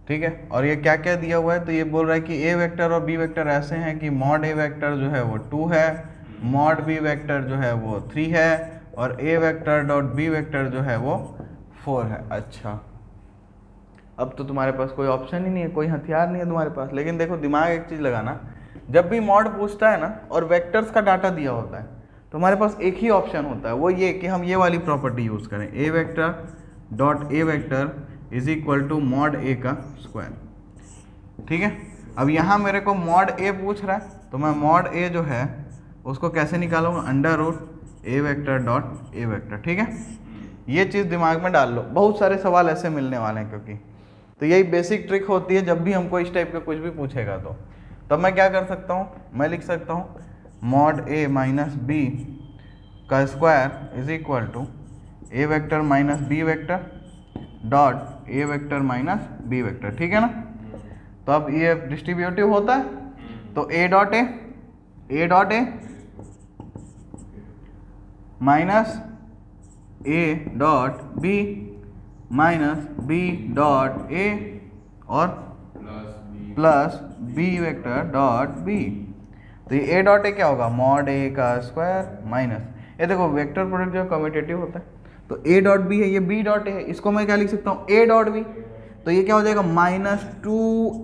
ठीक है। और ये क्या क्या दिया हुआ है, तो ये बोल रहा है कि ए वेक्टर और बी वेक्टर ऐसे हैं कि मॉड ए वेक्टर जो है वो 2 है, मॉड बी वेक्टर जो है वो 3 है, और ए वेक्टर डॉट बी वेक्टर जो है वो 4 है। अच्छा, अब तो तुम्हारे पास कोई ऑप्शन ही नहीं है, कोई हथियार नहीं है तुम्हारे पास। लेकिन देखो दिमाग एक चीज़ लगाना, जब भी मॉड पूछता है ना और वेक्टर्स का डाटा दिया होता है तो हमारे पास एक ही ऑप्शन होता है, वो ये कि हम ये वाली प्रॉपर्टी यूज़ करें, A vector dot A vector is equal to mod A का स्क्वायर। ठीक है, अब यहाँ मेरे को मॉड ए पूछ रहा है, तो मैं मॉड ए जो है उसको कैसे निकालूंगा, under root a vector dot A vector. ठीक है, ये चीज़ दिमाग में डाल लो, बहुत सारे सवाल ऐसे मिलने वाले हैं क्योंकि, तो यही बेसिक ट्रिक होती है जब भी हमको इस टाइप का कुछ भी पूछेगा तो। तब मैं क्या कर सकता हूँ, मैं लिख सकता हूँ मॉड ए माइनस बी का square is equal to A vector minus b vector dot A vector minus b vector. ठीक है ना, तो अब ये डिस्ट्रीब्यूटिव होता है, तो A dot A minus A dot B minus B dot A और plus B vector dot B. तो ये ए डॉट ए क्या होगा, मॉड ए का स्क्वायर माइनस, ये देखो वेक्टर प्रोडक्ट जो कम्यूटेटिव होता है, तो ए डॉट बी है, ये बी डॉट ए है, इसको मैं क्या लिख सकता हूँ, ए डॉट बी, तो ये क्या हो जाएगा minus two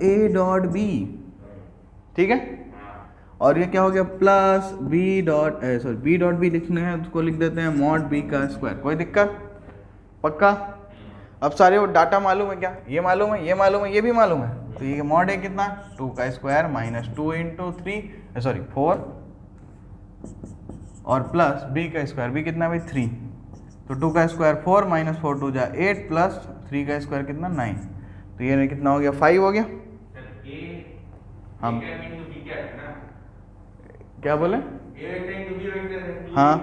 a dot b. ठीक है, और ये क्या हो गया plus b dot sorry b dot b लिखना है, उसको लिख देते हैं मॉड बी का स्क्वायर। कोई दिक्कत, पक्का। अब सारे वो डाटा मालूम है क्या, ये मालूम है, ये मालूम है, ये भी मालूम है, तो ये मॉड है कितना, 2 का स्क्वायर माइनस 2 इंटू 3 सॉरी 4 और प्लस बी का स्क्वायर, बी कितना भाई 3, तो 2 का स्क्वायर 4 माइनस 4 2 जा 8 प्लस 3 का स्क्वायर कितना 9, तो ये कितना हो गया 5 हो गया। हम क्या बोले, हाँ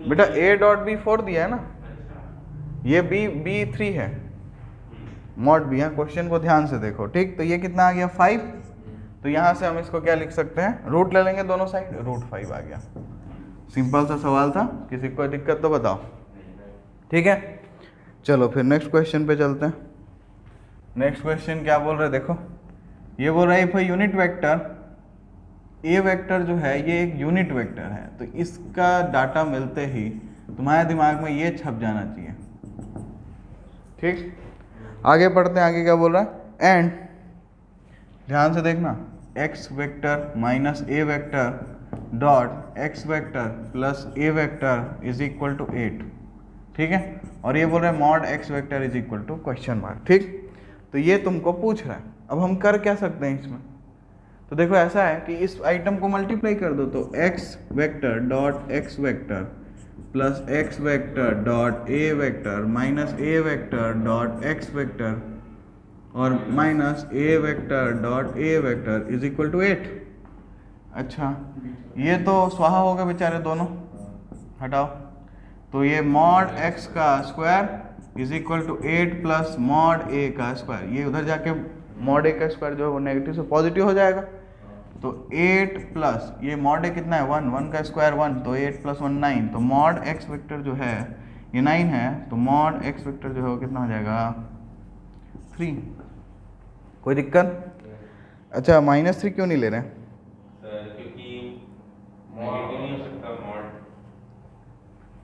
बेटा ए डॉट बी 4 दिया है ना, ये बी 3 है, मॉड बी है, क्वेश्चन को ध्यान से देखो। ठीक, तो ये कितना आ गया 5, तो यहाँ से हम इसको क्या लिख सकते हैं, रूट ले लेंगे दोनों साइड, रूट 5 आ गया। सिंपल सा सवाल था, किसी को दिक्कत तो बताओ। ठीक है, चलो फिर नेक्स्ट क्वेश्चन पे चलते हैं। नेक्स्ट क्वेश्चन क्या बोल रहे हैं, देखो ये बोल रहा है if unit vector a vector जो है ये एक यूनिट वेक्टर है, तो इसका डाटा मिलते ही तुम्हारे दिमाग में ये छप जाना चाहिए। ठीक, आगे पढ़ते हैं, आगे क्या बोल रहा है, एंड ध्यान से देखना, x vector minus A vector dot x vector plus A vector is equal to 8। ठीक है, और ये बोल रहा है mod x vector is equal to question mark. ठीक, तो ये तुमको पूछ रहा है, अब हम कर क्या सकते हैं इसमें, तो देखो ऐसा है कि इस आइटम को मल्टीप्लाई कर दो, तो X vector dot x vector plus X vector dot ए वेक्टर माइनस ए वेक्टर डॉट एक्स वेक्टर और minus A vector dot A vector is equal to 8। अच्छा, ये तो स्वाहा हो गए बेचारे दोनों, हटाओ, तो ये मॉड एक्स का square is equal to 8 plus mod A का स्क्वायर, ये उधर जाके मॉड ए का स्क्वायर जो है वो नेगेटिव से पॉजिटिव हो जाएगा, तो 8 प्लस ये मॉड ए कितना है 1, 1 का स्क्वायर 1, तो 8 प्लस 1 9, तो मॉड एक्स वेक्टर जो है ये 9 है, तो मॉड एक्स वेक्टर जो है वो कितना हो जाएगा 3। कोई दिक्कत? अच्छा -3 क्यों नहीं ले रहे हैं?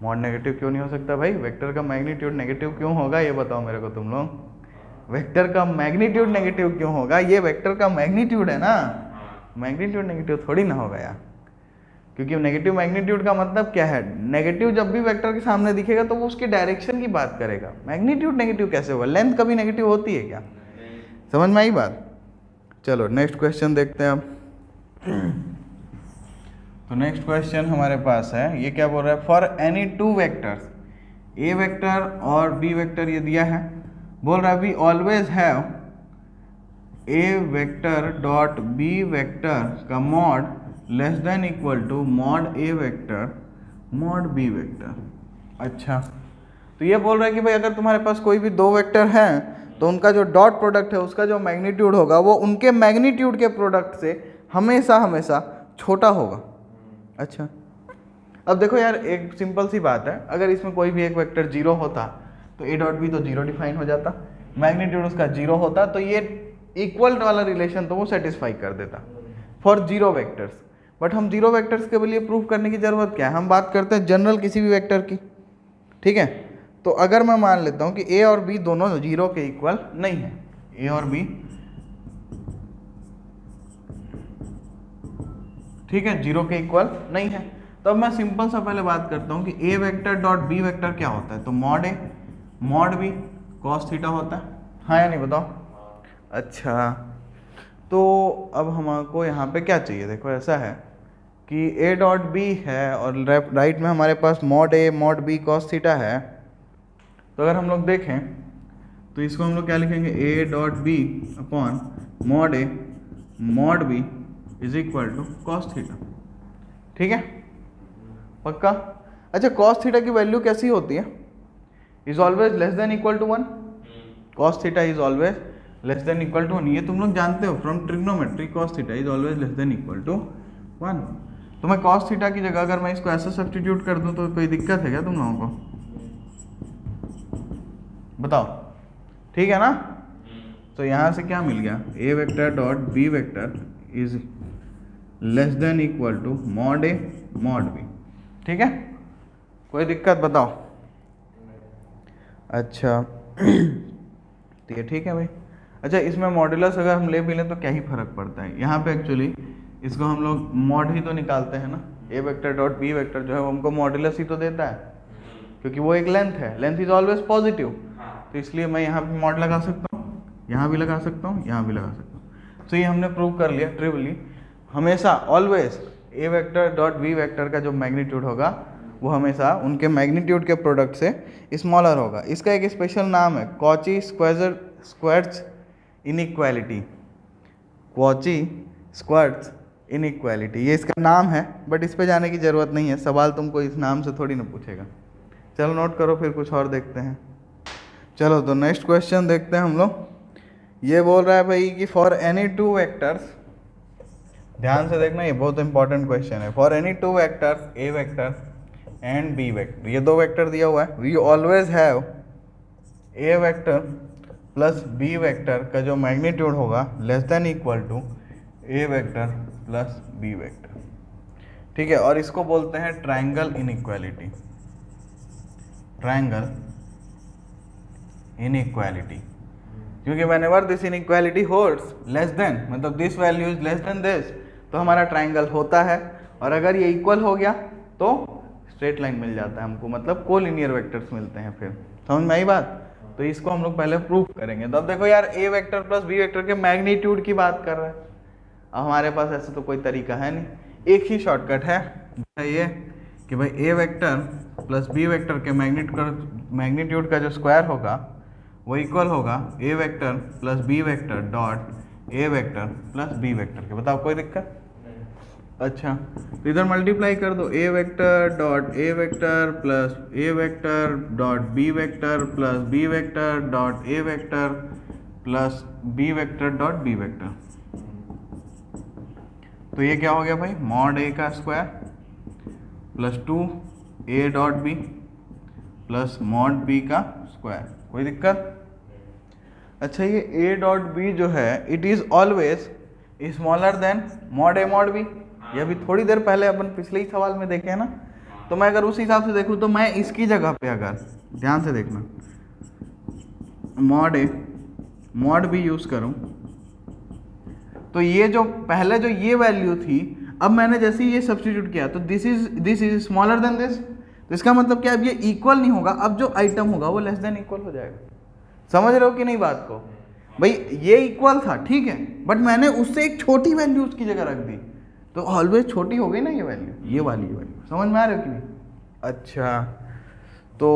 मॉड नेगेटिव क्यों नहीं हो सकता भाई? वेक्टर का मैग्नीट्यूड नेगेटिव क्यों होगा ये बताओ मेरे को तुम लोग। वेक्टर का मैग्नीट्यूड नेगेटिव क्यों होगा? ये वेक्टर का मैग्नीट्यूड है ना, मैग्नीट्यूड नेगेटिव थोड़ी ना होगा यार, क्योंकि नेगेटिव मैग्नीट्यूड का मतलब क्या है, नेगेटिव जब भी वेक्टर के सामने दिखेगा तो वो उसकी डायरेक्शन की बात करेगा, मैग्नीट्यूड नेगेटिव कैसे होगा? लेंथ कभी नेगेटिव होती है क्या? समझ में आई बात? चलो नेक्स्ट क्वेश्चन देखते हैं अब। तो नेक्स्ट क्वेश्चन हमारे पास है, ये क्या बोल रहा है, for any 2 vectors, A vector और बी वेक्टर ये दिया है, बोल रहा है we always have A vector dot B vector का mod less than equal to mod A vector mod B vector. अच्छा, तो ये बोल रहा है कि भाई अगर तुम्हारे पास कोई भी 2 वेक्टर हैं तो उनका जो डॉट प्रोडक्ट है उसका जो मैग्नीट्यूड होगा वो उनके मैग्नीट्यूड के प्रोडक्ट से हमेशा हमेशा छोटा होगा। अच्छा, अब देखो यार एक सिंपल सी बात है, अगर इसमें कोई भी एक वेक्टर 0 होता तो ए डॉट बी तो 0 डिफाइन हो जाता, मैग्नीट्यूड उसका 0 होता, तो ये इक्वल वाला रिलेशन तो वो सेटिस्फाई कर देता फॉर 0 वेक्टर्स। बट हम 0 वेक्टर्स के लिए प्रूव करने की ज़रूरत क्या है, हम बात करते हैं जनरल किसी भी वेक्टर की। ठीक है, तो अगर मैं मान लेता हूँ कि ए और बी दोनों 0 के इक्वल नहीं है, ए और बी, ठीक है, 0 के इक्वल नहीं है। तो अब मैं सिंपल सा पहले बात करता हूँ कि ए वेक्टर डॉट बी वेक्टर क्या होता है। तो मॉड ए मॉड बी कॉस थीटा होता है, हाँ या नहीं बताओ। अच्छा, तो अब हमको यहाँ पे क्या चाहिए, देखो ऐसा है कि ए डॉट बी है और राइट में हमारे पास मॉड ए मॉड बी कॉस थीटा है। तो अगर हम लोग देखें तो इसको हम लोग क्या लिखेंगे, a dot b upon mod A mod b is equal to cos theta. ठीक है, पक्का। अच्छा, कॉस थीटा की वैल्यू कैसी होती है, is always less than equal to 1। Cos theta is always less than equal to 1, ये तुम लोग जानते हो from trigonometry. Cos theta is always less than equal to 1। तो मैं कॉस थीटा की जगह अगर मैं इसको ऐसा सब्स्टिट्यूट कर दूं तो कोई दिक्कत है क्या तुम लोगों को, बताओ। ठीक है ना। तो यहाँ से क्या मिल गया, A vector dot B vector is less than equal to mod A mod B. ठीक है, कोई दिक्कत बताओ। अच्छा तो ये ठीक है भाई। अच्छा, इसमें मॉड्यूलस अगर हम ले भी लें तो क्या ही फर्क पड़ता है। यहाँ पे एक्चुअली इसको हम लोग मॉड ही तो निकालते हैं ना, ए वेक्टर डॉट बी वेक्टर जो है वो हमको मॉड्यूलस ही तो देता है, क्योंकि वो एक लेंथ है, लेंथ इज ऑलवेज पॉजिटिव। तो इसलिए मैं यहाँ पे मॉड लगा सकता हूँ, यहाँ भी लगा सकता हूँ, यहाँ भी लगा सकता हूँ। तो ये हमने प्रूव कर लिया ट्रिवली, हमेशा always a vector dot B vector का जो मैग्नीट्यूड होगा वो हमेशा उनके मैग्नीट्यूड के प्रोडक्ट से स्मॉलर होगा। इसका एक स्पेशल नाम है कॉची स्क्वायर्ट्ज इनइक्वालिटी। कॉची स्क्वायर्ट्ज इनइक्वालिटी, ये इसका नाम है, बट इस पे जाने की ज़रूरत नहीं है, सवाल तुमको इस नाम से थोड़ी ना पूछेगा। चलो नोट करो, फिर कुछ और देखते हैं। चलो तो नेक्स्ट क्वेश्चन देखते हैं हम लोग। ये बोल रहा है भाई कि फॉर एनी टू वेक्टर्स, ध्यान से देखना ये बहुत इंपॉर्टेंट क्वेश्चन है। For any two vectors A vector and B vector, ये दो वेक्टर दिया हुआ है, we always have A vector plus B vector का जो मैग्नीट्यूड होगा less than equal to A vector plus B vector. ठीक है, और इसको बोलते हैं ट्रायंगल इनइक्वालिटी। ट्रायंगल इनइक्वालिटी, क्योंकि whenever this inequality holds less than, मतलब this value is less than this, तो हमारा ट्रायंगल होता है। और अगर ये इक्वल हो गया तो स्ट्रेट लाइन मिल जाता है हमको, मतलब कोलिनियर वेक्टर्स मिलते हैं। फिर समझ में आई बात। तो इसको हम लोग पहले प्रूव करेंगे। तो अब देखो यार, ए वेक्टर प्लस बी वेक्टर के मैग्नीट्यूड की बात कर रहे हैं। अब हमारे पास ऐसा तो कोई तरीका है नहीं, एक ही शॉर्टकट है ये कि भाई A vector plus B vector के मैग्नीट्यूड का जो स्क्वायर होगा वो इक्वल होगा A vector plus B vector dot A vector plus B vector के। बताओ कोई दिक्कत। अच्छा, तो इधर मल्टीप्लाई कर दो, A vector dot A vector plus A vector dot B vector plus B vector dot A vector plus B vector dot B vector. तो ये क्या हो गया भाई, मॉड ए का square plus 2 A dot B plus mod B का square. कोई दिक्कत। अच्छा, ये ए डॉट बी जो है it is always smaller than mod A mod B. ये अभी थोड़ी देर पहले अपन पिछले ही सवाल में देखे हैं ना। तो मैं अगर उस हिसाब से देखूँ तो मैं इसकी जगह पे अगर ध्यान से देखना मॉड ए मॉड बी यूज करूँ तो ये जो पहले जो ये वैल्यू थी, अब मैंने जैसे ये सब्स्टिट्यूट किया तो this is smaller than this. तो इसका मतलब क्या, अब ये इक्वल नहीं होगा, अब जो आइटम होगा वो लेस देन इक्वल हो जाएगा। समझ रहे हो कि नहीं बात को। भाई ये इक्वल था ठीक है, बट मैंने उससे एक छोटी वैल्यू उसकी जगह रख दी, तो ऑलवेज छोटी हो गई ना ये वैल्यू, ये वाली वैल्यू। समझ में आ रहा है कि नहीं। अच्छा, तो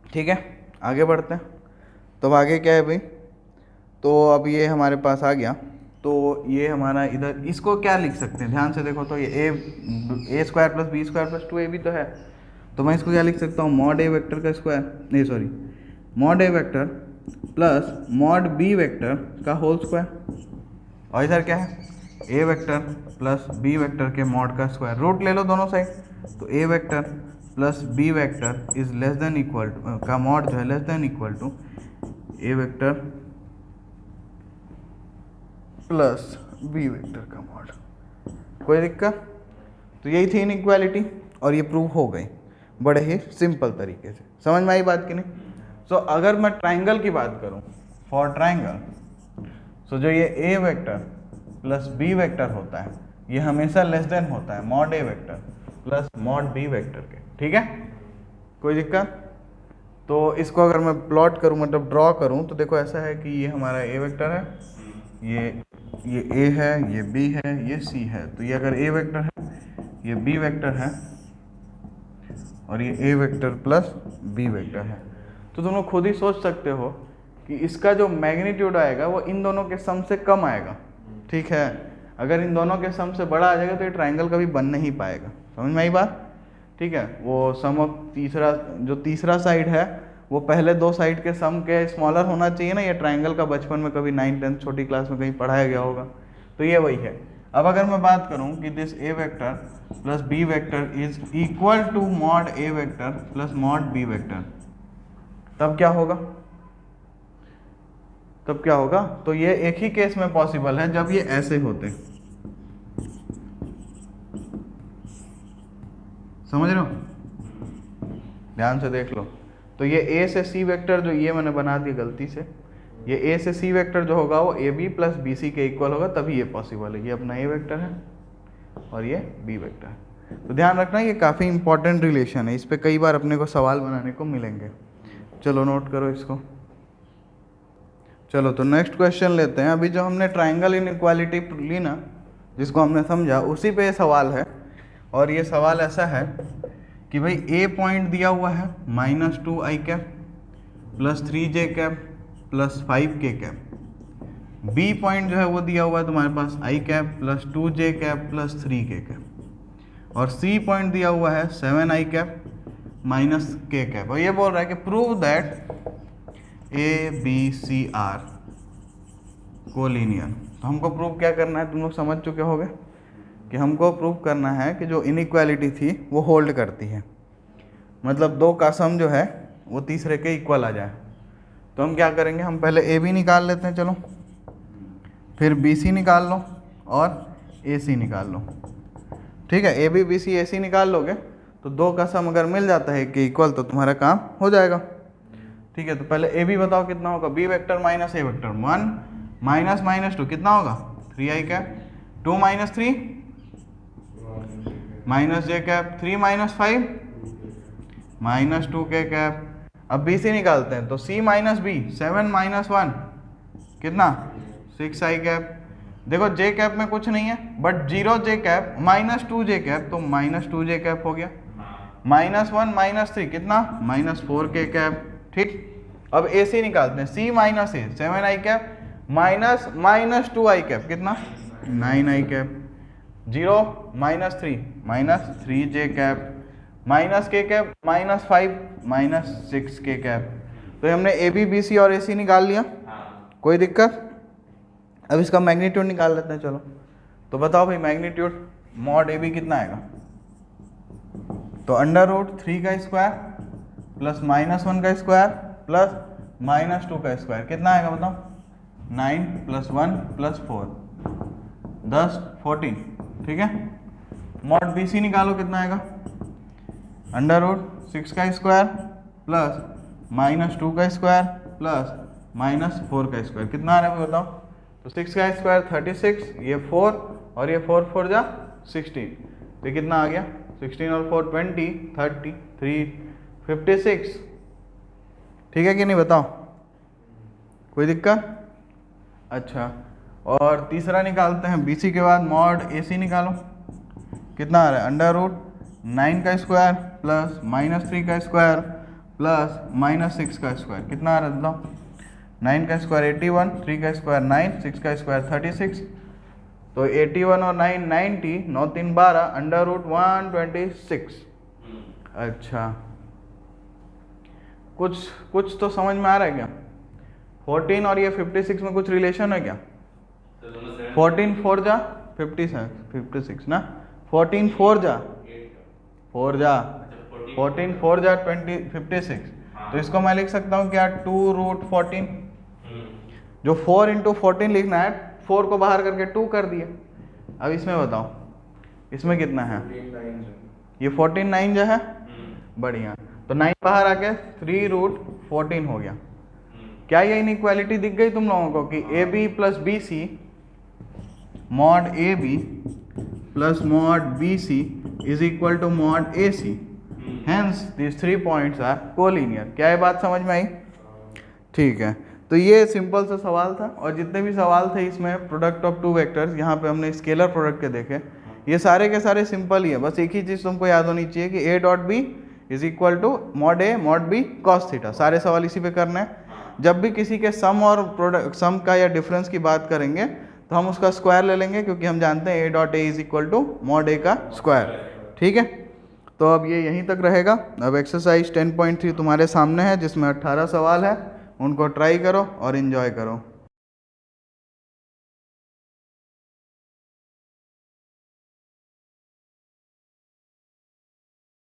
ठीक है आगे बढ़ते हैं। तो अब आगे क्या है भाई, तो अब ये हमारे पास आ गया। तो ये हमारा इधर इसको क्या लिख सकते हैं, ध्यान से देखो। तो ये A square plus B square plus 2 A भी तो है। तो मैं इसको क्या लिख सकता हूँ, मॉड ए वेक्टर का स्क्वायर, नहीं सॉरी, मॉड ए vector plus mod B vector का होल स्क्वायर। और इधर क्या है, ए वेक्टर प्लस बी वेक्टर के मॉड का स्क्वायर। रूट ले लो दोनों साइड। तो A vector plus B vector is less than equal to का मॉड जो है less than equal to A vector plus B vector का मॉड। कोई दिक्कत। तो यही थी इनइक्वालिटी और ये प्रूव हो गई बड़े ही सिंपल तरीके से। समझ में आई बात कि नहीं। सो अगर मैं ट्राइंगल की बात करूं, फॉर ट्राइंगल, सो जो ये A vector plus B vector होता है ये हमेशा लेस देन होता है मॉड ए vector plus mod B vector के, ठीक है, कोई दिक्कत। तो इसको अगर मैं प्लॉट करूं, मतलब ड्रॉ करूं, तो देखो ऐसा है कि ये हमारा ए वेक्टर है, ये ए है, ये बी है, ये सी है। तो ये अगर ए वेक्टर है, ये बी वेक्टर है, और ये A vector plus B vector है। तो तुम लोग खुद ही सोच सकते हो कि इसका जो मैग्नीट्यूड आएगा वो इन दोनों के सम से कम आएगा, ठीक है। अगर इन दोनों के सम से बड़ा आ जाएगा तो ये ट्रायंगल कभी बन नहीं पाएगा। समझ में आई बात, ठीक है। वो सम ऑफ तीसरा साइड है वो पहले दो साइड के सम के स्मॉलर होना चाहिए ना। ये ट्रायंगल का बचपन में कभी 9th 10th छोटी क्लास में कहीं पढ़ाया गया होगा, तो ये वही है। अब अगर मैं बात करूं कि this a vector plus B vector is equal to mod A vector plus mod B vector, तब क्या होगा, तो ये एक ही केस में पॉसिबल है जब ये ऐसे होते, समझ रहे हो, ध्यान से देख लो। तो ये ए से सी वेक्टर जो ये मैंने बना दिया गलती से, ये ए से सी वेक्टर जो होगा वो A B plus B C के इक्वल होगा, तभी ये पॉसिबल है। ये अपना ए वेक्टर है और ये बी वेक्टर है। तो ध्यान रखना ये काफ़ी इंपॉर्टेंट रिलेशन है, इस पर कई बार अपने को सवाल बनाने को मिलेंगे। चलो नोट करो इसको। चलो तो नेक्स्ट क्वेश्चन लेते हैं। अभी जो हमने ट्राइंगल इनइक्वालिटी ली ना, जिसको हमने समझा, उसी पे सवाल है। और ये सवाल ऐसा है कि भाई ए पॉइंट दिया हुआ है -2i cap plus 3j cap plus 5k cap. B point जो है वो दिया हुआ है तुम्हारे पास i cap plus 2j cap plus 3k cap. और सी पॉइंट दिया हुआ है 7i cap minus k cap. और ये बोल रहा है कि prove that A B C are collinear. तो हमको प्रूव क्या करना है, तुम लोग समझ चुके होगे कि हमको प्रूव करना है कि जो इनइक्वालिटी थी वो होल्ड करती है, मतलब दो का सम जो है वो तीसरे के इक्वल आ जाए। तो हम क्या करेंगे, हम पहले ए बी निकाल लेते हैं, चलो, फिर बी सी निकाल लो और ए सी निकाल लो, ठीक है। ए बी बी सी ए सी निकाल लोगे तो दो का सम अगर मिल जाता है कि इक्वल, तो तुम्हारा काम हो जाएगा, ठीक है। तो पहले ए बी बताओ कितना होगा, बी वेक्टर माइनस ए वेक्टर 1 माइनस -2 कितना होगा 3i cap, 2 minus 3 minus j cap, 3 minus 5 minus 2k cap. अब बी सी निकालते हैं तो c माइनस बी 7 माइनस 1 कितना 6i कैप। देखो j कैप में कुछ नहीं है but 0j cap minus 2j cap, तो माइनस 2j कैप हो गया। -1 माइनस 3 कितना -4k कैप, ठीक। अब ए सी निकालते हैं, c माइनस ए 7i cap minus 2i cap कितना 9i cap. 0 minus 3 minus 3j cap minus k cap minus 5 minus 6k cap. तो हमने ए बी बी सी और ए सी निकाल लिया, कोई दिक्कत। अब इसका मैग्नीट्यूड निकाल लेते हैं, चलो। तो बताओ भाई मैग्नीट्यूड मॉड ए बी कितना आएगा, तो √3 का स्क्वायर प्लस -1 का स्क्वायर प्लस -2 का स्क्वायर कितना आएगा बताओ, 9 प्लस 1 प्लस 4 10 14, ठीक है। मॉड बी सी निकालो कितना आएगा, √6 का स्क्वायर प्लस -2 का स्क्वायर प्लस -4 का स्क्वायर कितना आ रहा है बताओ। तो 6 का स्क्वायर 36, ये 4 और ये 4 4 जा 16, तो कितना आ गया 16 और 4 20 33 56, ठीक है कि नहीं बताओ, कोई दिक्कत। अच्छा, और तीसरा निकालते हैं बी सी के बाद मॉड ए सी निकालो कितना आ रहा है, √9 का स्क्वायर प्लस -3 का स्क्वायर प्लस -6 का स्क्वायर कितना आ रहा है बताओ। 9 का स्क्वायर 81, 3 का स्क्वायर 9, 6 का स्क्वायर 36, तो 81 और 9 90, 9 3 12 √126। अच्छा, कुछ तो समझ में आ रहा है क्या, 14 और ये 56 में कुछ रिलेशन है क्या, 14 4 जा 56 ना, 14 4 जा 14 4 जा 56, तो इसको मैं लिख सकता हूँ क्या 2√14। जो 4 × 14 लिखना है, 4 को बाहर करके 2 कर दिए। अब इसमें बताओ इसमें कितना है, ये 14 9 जो है, बढ़िया, तो 9 बाहर आके 3√14 हो गया। क्या ये इनइक्वालिटी दिख गई तुम लोगों को कि A B plus B C mod A B plus mod BC is equal to mod AC. Hence these 3 points are collinear. क्या ये बात समझ में आई? ठीक है, तो ये सिंपल सा सवाल था। और जितने भी सवाल थे इसमें प्रोडक्ट ऑफ टू वेक्टर्स, यहाँ पे हमने स्केलर प्रोडक्ट के देखे, ये सारे के सारे सिंपल ही है। बस एक ही चीज़ तुमको याद होनी चाहिए कि a dot b is equal to mod A mod B cos theta. सारे सवाल इसी पे करने हैं। जब भी किसी के सम और प्रोडक्ट सम का या डिफरेंस की बात करेंगे तो हम उसका स्क्वायर ले लेंगे, क्योंकि हम जानते हैं a dot A is equal to mod A का स्क्वायर। ठीक है, तो अब ये यहीं तक रहेगा। अब एक्सरसाइज 10.3 तुम्हारे सामने है, जिसमें 18 सवाल है, उनको ट्राई करो और इन्जॉय करो।